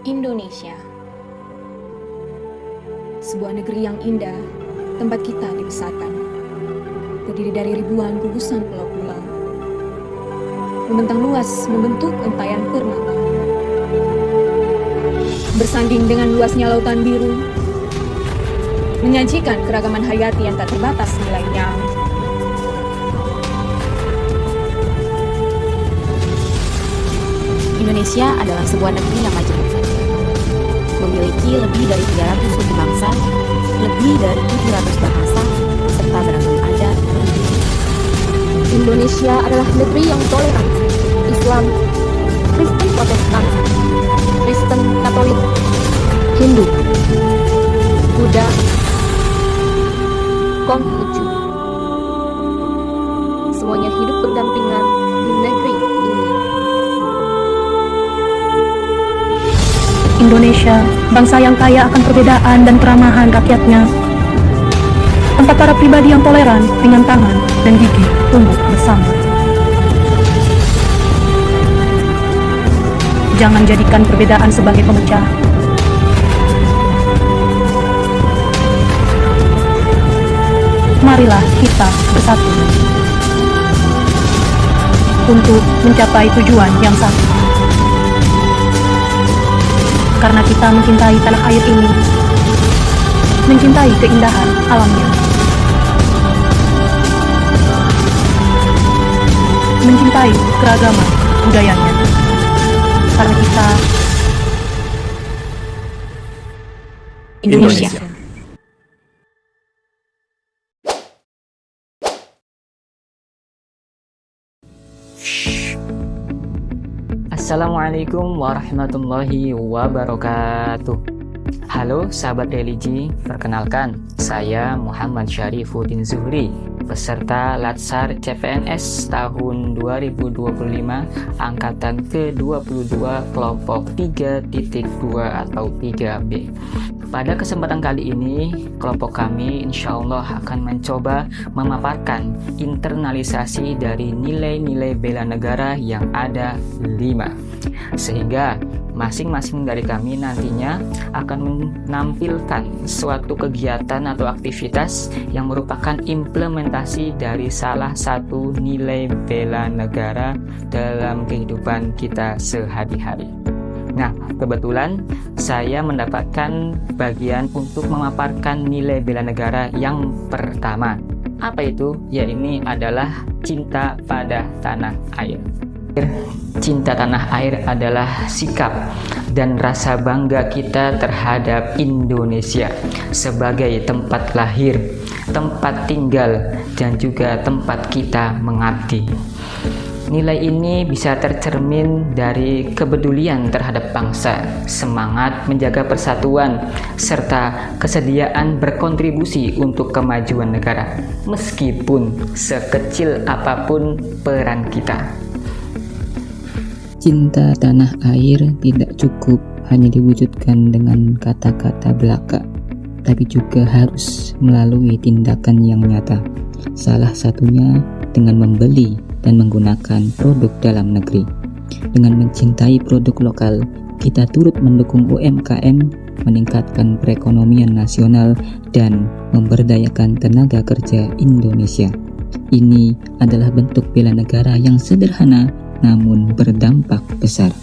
Indonesia, sebuah negeri yang indah, tempat kita dibesarkan, terdiri dari ribuan gugusan pulau-pulau, membentang luas membentuk untayan purnama, bersanding dengan luasnya lautan biru, menyajikan keragaman hayati yang tak terbatas nilainya. Indonesia adalah sebuah negeri yang majemuk, memiliki lebih dari 300 suku bangsa, lebih dari 700 bahasa, serta beragam adat. Indonesia adalah negeri yang toleran, Islam, Kristen Protestan, Kristen Katolik, Hindu, Buddha, Konghucu. Semuanya hidup berdampingan di negeri ini. Indonesia, bangsa yang kaya akan perbedaan dan keramahan rakyatnya. Tempat para pribadi yang toleran dengan tangan dan gigi tumbuh bersama. Jangan jadikan perbedaan sebagai pemecah. Marilah kita bersatu untuk mencapai tujuan yang satu. Karena kita mencintai tanah air ini, mencintai keindahan alamnya, mencintai keragaman budayanya. Karena kita Indonesia. Assalamualaikum warahmatullahi wabarakatuh. Halo sahabat religi, perkenalkan saya Muhammad Syarifuddin Zuhri, peserta Latsar CPNS tahun 2025 angkatan ke-22 kelompok 3.2 atau 3B. Pada kesempatan kali ini, kelompok kami insya Allah akan mencoba memaparkan internalisasi dari nilai-nilai bela negara yang ada 5. Sehingga masing-masing dari kami nantinya akan menampilkan suatu kegiatan atau aktivitas yang merupakan implementasi dari salah satu nilai bela negara dalam kehidupan kita sehari-hari. Nah, kebetulan saya mendapatkan bagian untuk memaparkan nilai bela negara yang pertama. Apa itu? Ya, ini adalah cinta pada tanah air. Cinta tanah air adalah sikap dan rasa bangga kita terhadap Indonesia sebagai tempat lahir, tempat tinggal, dan juga tempat kita mengabdi. Nilai ini bisa tercermin dari kepedulian terhadap bangsa, semangat menjaga persatuan, serta kesediaan berkontribusi untuk kemajuan negara, meskipun sekecil apapun peran kita. Cinta tanah air tidak cukup hanya diwujudkan dengan kata-kata belaka, tapi juga harus melalui tindakan yang nyata. Salah satunya dengan membeli dan menggunakan produk dalam negeri. Dengan mencintai produk lokal, kita turut mendukung UMKM, meningkatkan perekonomian nasional, dan memberdayakan tenaga kerja Indonesia. Ini adalah bentuk bela negara yang sederhana namun berdampak besar.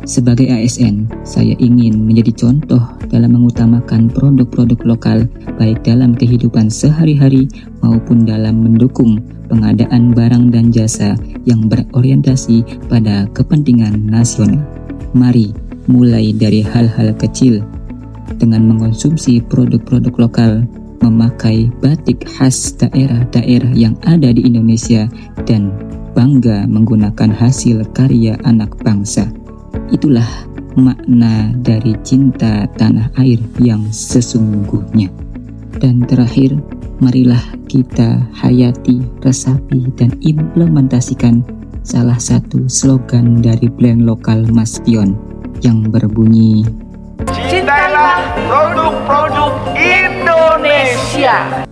Sebagai ASN, saya ingin menjadi contoh dalam mengutamakan produk-produk lokal baik dalam kehidupan sehari-hari maupun dalam mendukung pengadaan barang dan jasa yang berorientasi pada kepentingan nasional. Mari mulai dari hal-hal kecil dengan mengkonsumsi produk-produk lokal, memakai batik khas daerah-daerah yang ada di Indonesia, dan bangga menggunakan hasil karya anak bangsa. Itulah makna dari cinta tanah air yang sesungguhnya. Dan terakhir, marilah kita hayati, resapi, dan implementasikan salah satu slogan dari brand lokal Mas Pion yang berbunyi, Cintailah produk-produk Indonesia.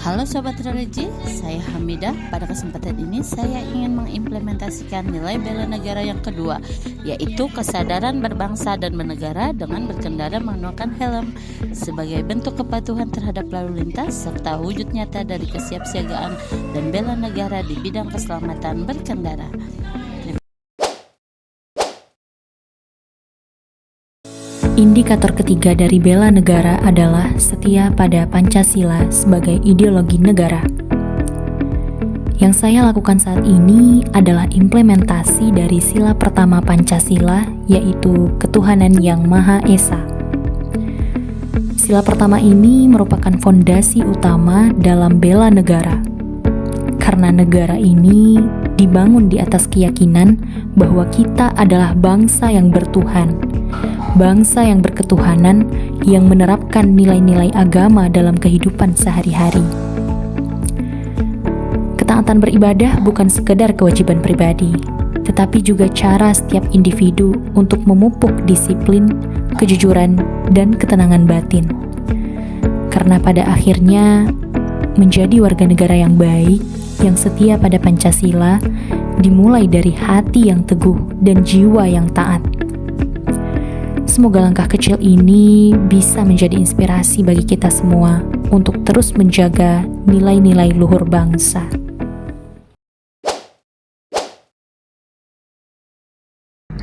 Halo Sobat Religi, saya Hamidah. Pada kesempatan ini saya ingin mengimplementasikan nilai bela negara yang kedua, yaitu kesadaran berbangsa dan bernegara dengan berkendara menggunakan helm sebagai bentuk kepatuhan terhadap lalu lintas serta wujud nyata dari kesiapsiagaan dan bela negara di bidang keselamatan berkendara. Indikator ketiga dari bela negara adalah setia pada Pancasila sebagai ideologi negara. Yang saya lakukan saat ini adalah implementasi dari sila pertama Pancasila, yaitu ketuhanan yang Maha Esa. Sila pertama ini merupakan fondasi utama dalam bela negara. Karena negara ini dibangun di atas keyakinan bahwa kita adalah bangsa yang bertuhan, bangsa yang berketuhanan, yang menerapkan nilai-nilai agama dalam kehidupan sehari-hari. Ketaatan beribadah bukan sekedar kewajiban pribadi, tetapi juga cara setiap individu untuk memupuk disiplin, kejujuran, dan ketenangan batin. Karena pada akhirnya, menjadi warga negara yang baik, yang setia pada Pancasila, dimulai dari hati yang teguh dan jiwa yang taat. Semoga langkah kecil ini bisa menjadi inspirasi bagi kita semua untuk terus menjaga nilai-nilai luhur bangsa.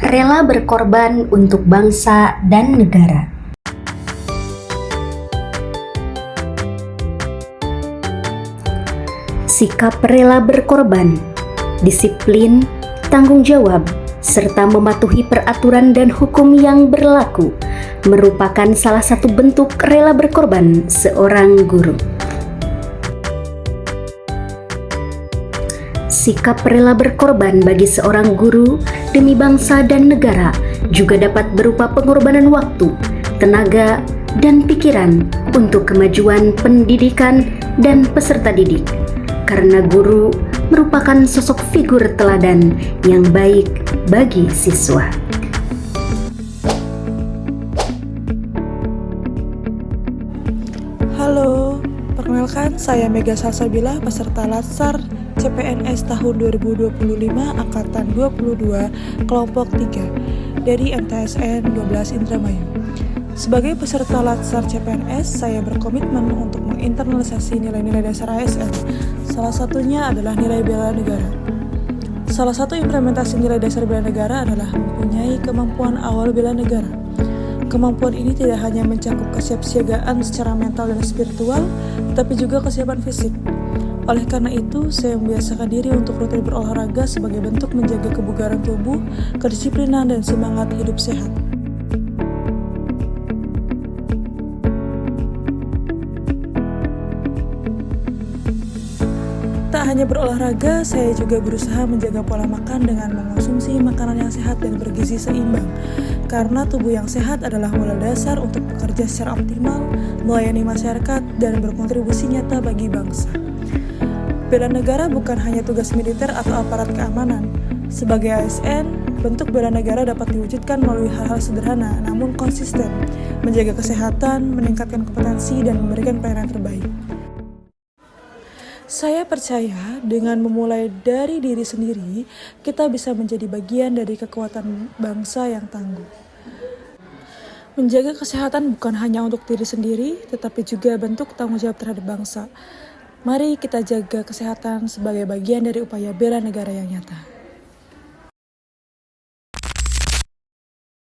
Rela berkorban untuk bangsa dan negara. Sikap rela berkorban, disiplin, tanggung jawab, serta mematuhi peraturan dan hukum yang berlaku merupakan salah satu bentuk rela berkorban seorang guru. Sikap rela berkorban bagi seorang guru demi bangsa dan negara juga dapat berupa pengorbanan waktu, tenaga, dan pikiran untuk kemajuan pendidikan dan peserta didik. Karena guru merupakan sosok figur teladan yang baik bagi siswa. Halo, perkenalkan saya Mega Salsabila, peserta Latsar CPNS tahun 2025 Angkatan 22 Kelompok 3 dari MTSN 12 Indramayu. Sebagai peserta Latsar CPNS, saya berkomitmen untuk menginternalisasi nilai-nilai dasar ASN. Salah satunya adalah nilai bela negara. Salah satu implementasi nilai dasar bela negara adalah mempunyai kemampuan awal bela negara. Kemampuan ini tidak hanya mencakup kesiapsiagaan secara mental dan spiritual, tetapi juga kesiapan fisik. Oleh karena itu, saya membiasakan diri untuk rutin berolahraga sebagai bentuk menjaga kebugaran tubuh, kedisiplinan, dan semangat hidup sehat. Tak hanya berolahraga, saya juga berusaha menjaga pola makan dengan mengonsumsi makanan yang sehat dan bergizi seimbang. Karena tubuh yang sehat adalah modal dasar untuk bekerja secara optimal, melayani masyarakat, dan berkontribusi nyata bagi bangsa. Bela negara bukan hanya tugas militer atau aparat keamanan. Sebagai ASN, bentuk bela negara dapat diwujudkan melalui hal-hal sederhana namun konsisten, menjaga kesehatan, meningkatkan kompetensi, dan memberikan pelayanan terbaik. Saya percaya dengan memulai dari diri sendiri, kita bisa menjadi bagian dari kekuatan bangsa yang tangguh. Menjaga kesehatan bukan hanya untuk diri sendiri, tetapi juga bentuk tanggung jawab terhadap bangsa. Mari kita jaga kesehatan sebagai bagian dari upaya bela negara yang nyata.